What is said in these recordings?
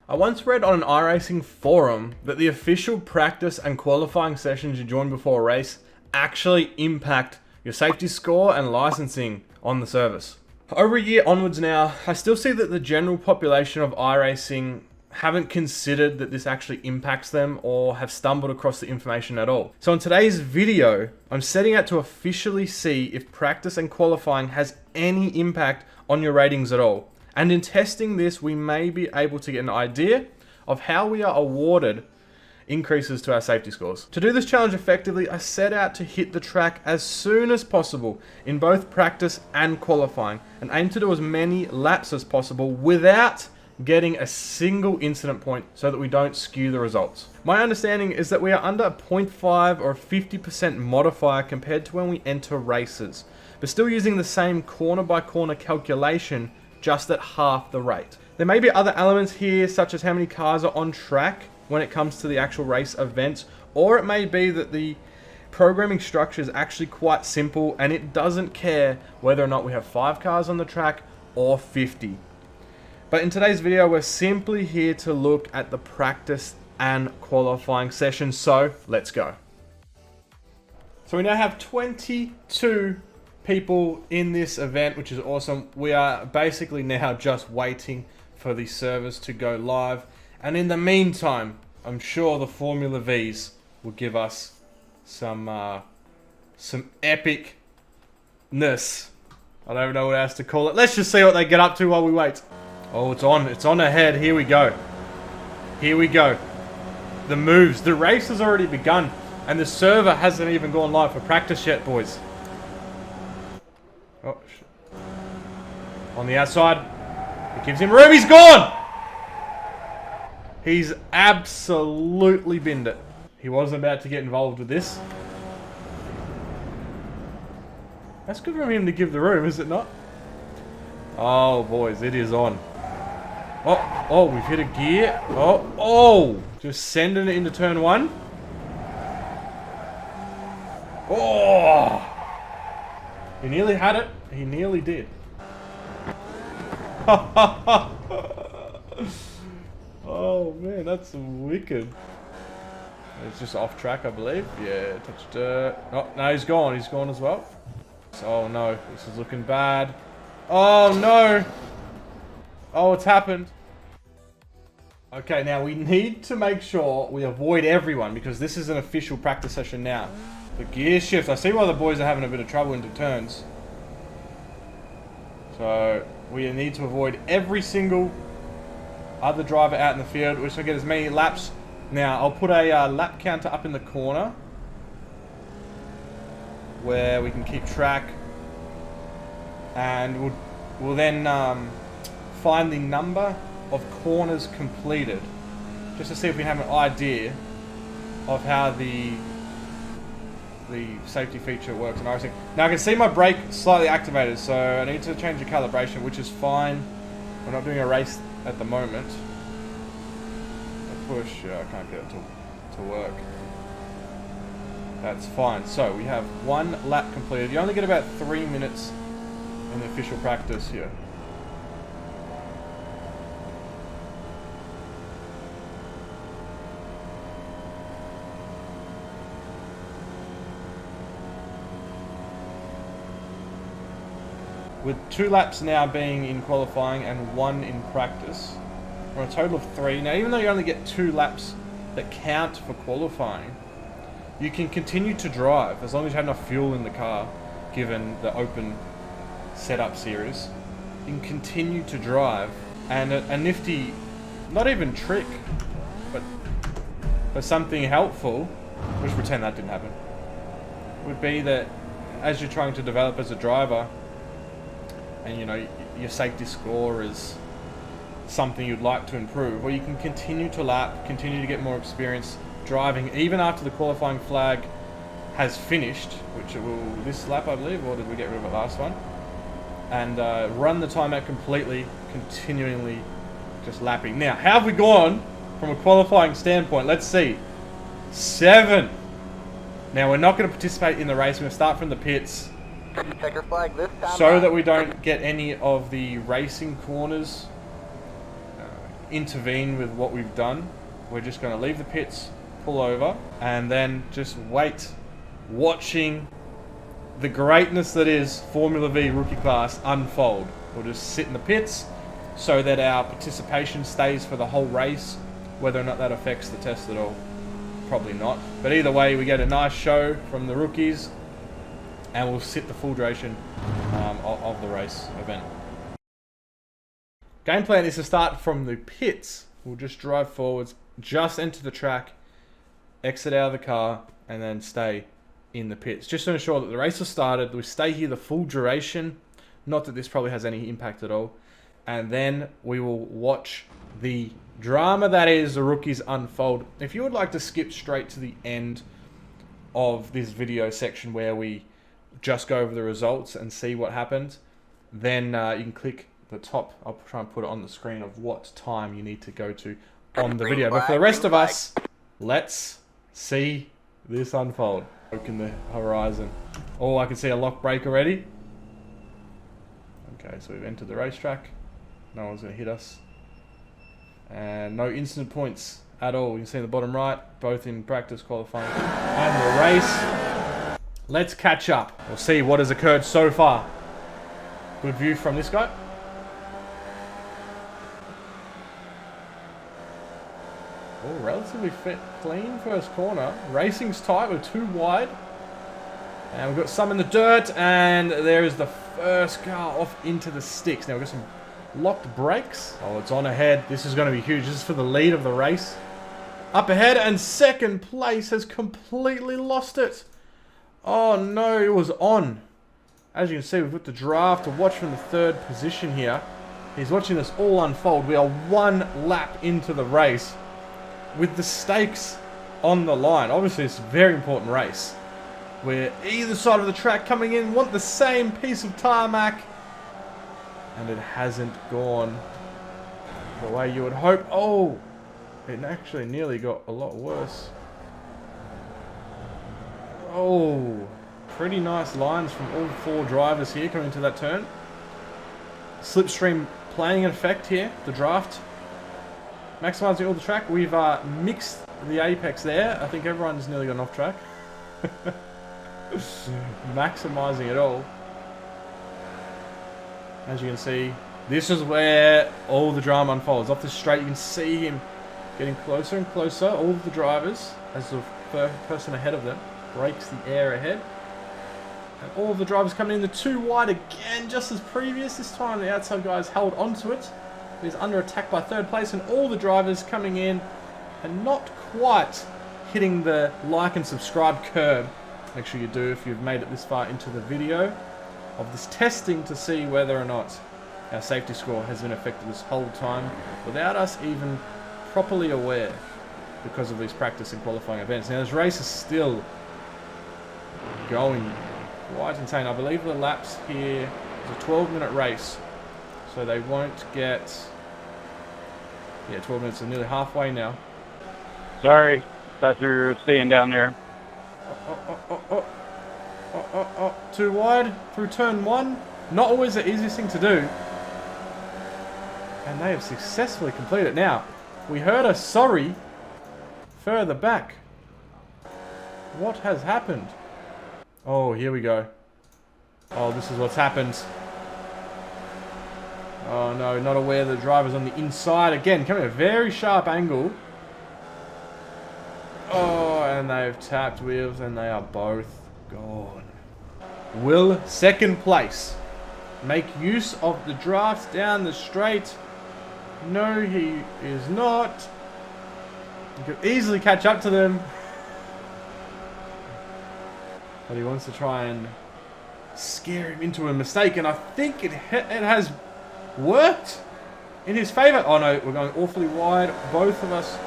I once read on an iRacing forum that the official practice and qualifying sessions you join before a race actually impact your safety score and licensing on the service. Over a year onwards now, I still see that the general population of iRacing haven't considered that this actually impacts them or have stumbled across the information at all. So in today's video, I'm setting out to officially see if practice and qualifying has any impact on your ratings at all. And in testing this, we may be able to get an idea of how we are awarded increases to our safety scores. To do this challenge effectively, I set out to hit the track as soon as possible in both practice and qualifying, and aim to do as many laps as possible without getting a single incident point so that we don't skew the results. My understanding is that we are under a 0.5 or a 50% modifier compared to when we enter races, but still using the same corner by corner calculation, just at half the rate. There may be other elements here, such as how many cars are on track when it comes to the actual race events, or it may be that the programming structure is actually quite simple and it doesn't care whether or not we have 5 cars on the track or 50. But in today's video, we're simply here to look at the practice and qualifying sessions, so let's go. So we now have 22 people in this event, which is awesome. We are basically now just waiting for the service to go live, and in the meantime, I'm sure the Formula V's will give us some epicness. I don't know what else to call it. Let's just see what they get up to while we wait. Oh, it's on ahead. Here we go. Here we go. The moves. The race has already begun, and the server hasn't even gone live for practice yet, boys. Oh, shit. On the outside. It gives him room. He's gone! He's absolutely binned it. He wasn't about to get involved with this. That's good for him to give the room, is it not? Oh, boys, it is on. Oh, we've hit a gear. Oh, just sending it into turn 1. Oh! He nearly had it. He nearly did. Oh man, that's wicked. It's just off track, I believe. Yeah, touched dirt. Oh, no, he's gone. He's gone as well. Oh no, this is looking bad. Oh no! Oh, it's happened. Okay, now we need to make sure we avoid everyone because this is an official practice session now. The gear shift. I see why the boys are having a bit of trouble into turns. So we need to avoid every single other driver out in the field. We're just gonna get as many laps. Now I'll put a lap counter up in the corner where we can keep track, and we'll then find the number of corners completed, just to see if we have an idea of how the safety feature works in iRacing. Now I can see my brake slightly activated, so I need to change the calibration, which is fine. We're not doing a race at the moment. I push, I can't get it to work. That's fine. So we have 1 lap completed. You only get about 3 minutes in the official practice here. With 2 laps now being in qualifying and 1 in practice, we're on a total of 3. Now, even though you only get 2 laps that count for qualifying, you can continue to drive as long as you have enough fuel in the car, given the open setup series. You can continue to drive, and a nifty, not even trick, but something helpful, let's pretend that didn't happen, would be that as you're trying to develop as a driver, and you know your safety score is something you'd like to improve, or you can continue to lap, continue to get more experience driving even after the qualifying flag has finished, which it will this lap I believe, or did we get rid of it last one, and run the timeout completely, continually just lapping. Now, how have we gone from a qualifying standpoint? Let's see. 7. Now we're not going to participate in the race. We're going to start from the pits. Checker flag this time So that we don't get any of the racing corners. intervene with what we've done. We're just going to leave the pits, pull over, and then just wait, watching the greatness that is Formula V rookie class unfold. We'll just sit in the pits so that our participation stays for the whole race. Whether or not that affects the test at all, probably not. But either way, we get a nice show from the rookies, and we'll sit the full duration of the race event. Game plan is to start from the pits. We'll just drive forwards, just enter the track, exit out of the car, and then stay in the pits. Just to ensure that the race has started, we stay here the full duration. Not that this probably has any impact at all. And then we will watch the drama that is the rookies unfold. If you would like to skip straight to the end of this video section where we just go over the results and see what happened, then you can click the top. I'll try and put it on the screen of what time you need to go to on the video. But for the rest of us, let's see this unfold. Look in the horizon. Oh, I can see a lock brake already. Okay, so we've entered the racetrack. No one's going to hit us. And no incident points at all. You can see in the bottom right, both in practice, qualifying, and the race. Let's catch up. We'll see what has occurred so far. Good view from this guy. Oh, relatively fit, clean first corner. Racing's tight, we're too wide. And we've got some in the dirt, and there is the first car off into the sticks. Now we've got some locked brakes. Oh, it's on ahead. This is going to be huge. This is for the lead of the race. Up ahead, and second place has completely lost it. Oh no, it was on. As you can see, we've got the draft to watch from the third position here. He's watching this all unfold. We are one lap into the race with the stakes on the line. Obviously, it's a very important race. Where either side of the track coming in want the same piece of tarmac. And it hasn't gone the way you would hope. Oh, it actually nearly got a lot worse. Oh, pretty nice lines from all four drivers here coming into that turn. Slipstream playing an effect here, the draft. Maximising all the track. We've mixed the apex there. I think everyone's nearly gone off track. Maximising it all. As you can see, this is where all the drama unfolds. Off the straight, you can see him getting closer and closer. All of the drivers, as the person ahead of them breaks the air ahead. And all of the drivers coming in the too wide again, just as previous. This time the outside guys held onto it. He's under attack by third place, and all the drivers coming in and not quite hitting the like and subscribe curve. Make sure you do if you've made it this far into the video of this testing to see whether or not our safety score has been affected this whole time without us even properly aware because of these practice and qualifying events. Now this race is still going quite insane. I believe the laps here is a 12-minute race, so they won't get 12 minutes, so nearly halfway now. Sorry, thought you were staying down there. Too wide through turn one. Not always the easiest thing to do. And they have successfully completed it. Now, we heard a sorry further back. What has happened? Oh, here we go. Oh, this is what's happened. Oh no, not aware the driver's on the inside. Again, coming at a very sharp angle. Oh, and they've tapped wheels and they are both gone. Will second place make use of the draft down the straight? No, he is not. He could easily catch up to them. But he wants to try and scare him into a mistake, and I think it has worked in his favour. Oh no, we're going awfully wide. Both of us,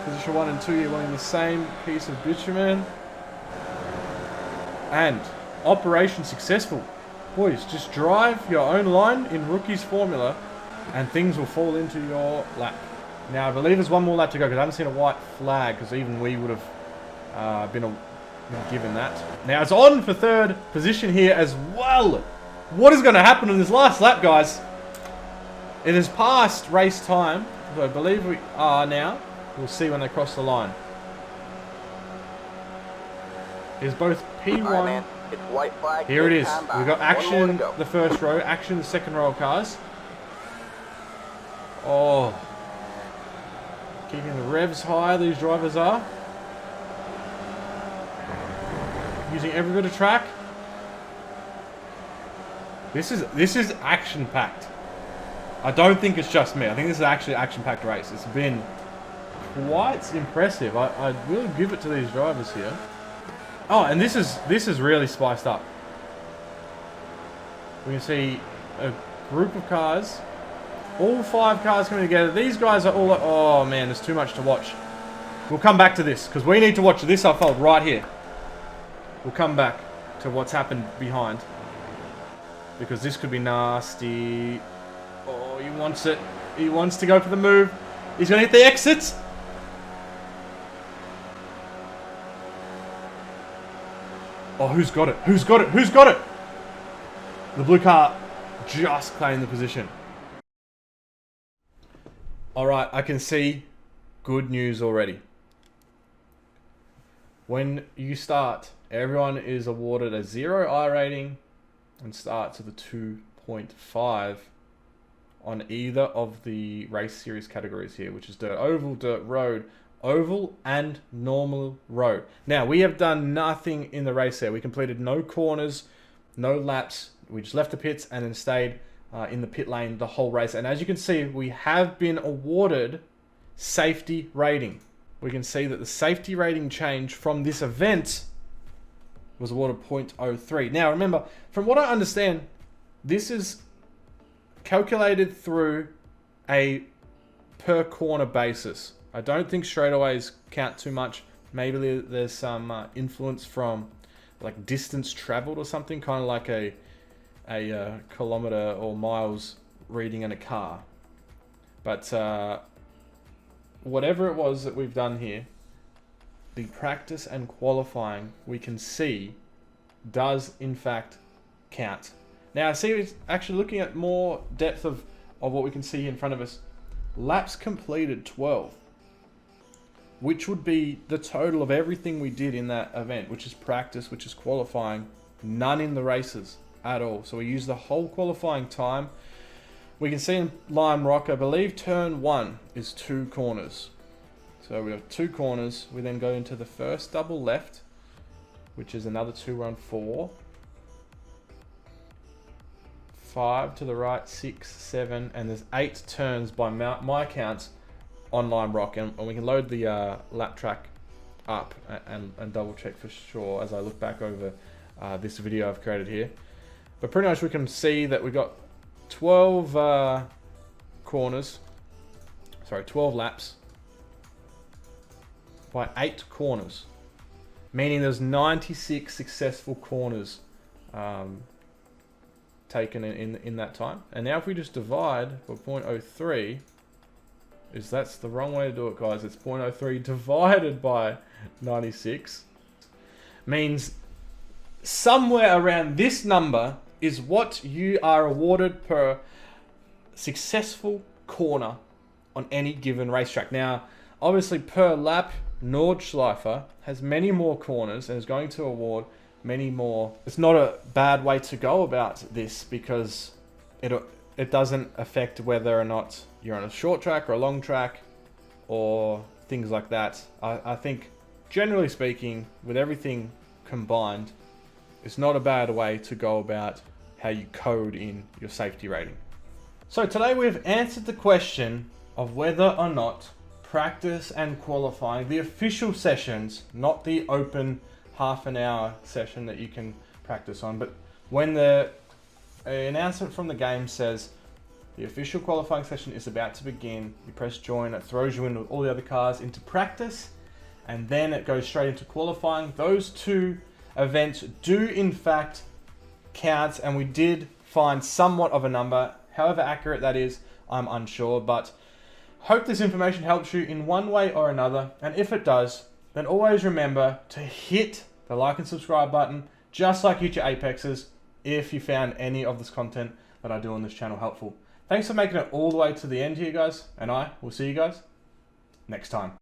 position 1 and 2 here, wanting the same piece of bitumen. And operation successful. Boys, just drive your own line in Rookie's formula and things will fall into your lap. Now I believe there's one more lap to go because I haven't seen a white flag, because even we would have been given that. Now it's on for third position here as well. What is going to happen in this last lap, guys? It is past race time, so I believe we are now. We'll see when they cross the line. Is both P1... All right, man. It's white flag. Here it is. Time We've got by. One more action to go. the first row, action the second row of cars. Oh. Keeping the revs high, these drivers are. Using every bit of track. This is action-packed. I don't think it's just me. I think this is actually an action-packed race. It's been quite impressive. I will give it to these drivers here. Oh, and this is really spiced up. We can see a group of cars. All 5 cars coming together. These guys are all... Oh, man, there's too much to watch. We'll come back to this, because we need to watch this unfold right here. We'll come back to what's happened behind. Because this could be nasty. Oh, he wants it. He wants to go for the move. He's going to hit the exits. Oh, who's got it? Who's got it? Who's got it? The blue car just claimed the position. Alright, I can see good news already. When you start, everyone is awarded a 0 I rating and starts with a 2.5 on either of the race series categories here, which is dirt oval, dirt road, oval and normal road. Now, we have done nothing in the race there. We completed no corners, no laps. We just left the pits and then stayed in the pit lane the whole race. And as you can see, we have been awarded safety rating. We can see that the safety rating change from this event was awarded 0.03. Now, remember, from what I understand, this is calculated through a per corner basis. I don't think straightaways count too much. Maybe there's some influence from like distance traveled or something, kind of like a kilometer or miles reading in a car. But whatever it was that we've done here, the practice and qualifying we can see does in fact count. Now, see, it's actually looking at more depth of what we can see in front of us. Laps completed 12, which would be the total of everything we did in that event, which is practice, which is qualifying, none in the races at all. So we use the whole qualifying time. We can see in Lime Rock, I believe turn 1 is 2 corners. So we have 2 corners. We then go into the first double left, which is another 2, we're on 4. 5 to the right, 6, 7, and there's 8 turns by my counts on Lime Rock, and we can load the lap track up and double check for sure as I look back over this video I've created here. But pretty much we can see that we've got 12 corners, sorry, 12 laps by 8 corners, meaning there's 96 successful corners taken in that time. And now if we just divide by 0.03, that's the wrong way to do it, guys. It's 0.03 divided by 96 means somewhere around this number is what you are awarded per successful corner on any given racetrack. Now, obviously per lap, Nordschleifer has many more corners and is going to award many more. It's not a bad way to go about this because it doesn't affect whether or not you're on a short track or a long track or things like that. I think, generally speaking, with everything combined, it's not a bad way to go about how you code in your safety rating. So today we've answered the question of whether or not practice and qualifying, the official sessions, not the open half an hour session that you can practice on, but when the announcement from the game says the official qualifying session is about to begin, you press join, it throws you in with all the other cars into practice, and then it goes straight into qualifying. Those 2 events do in fact count, and we did find somewhat of a number. However accurate that is, I'm unsure, but hope this information helps you in one way or another, and if it does, then always remember to hit the like and subscribe button, just like you hit your Apexes, if you found any of this content that I do on this channel helpful. Thanks for making it all the way to the end here, guys, and I will see you guys next time.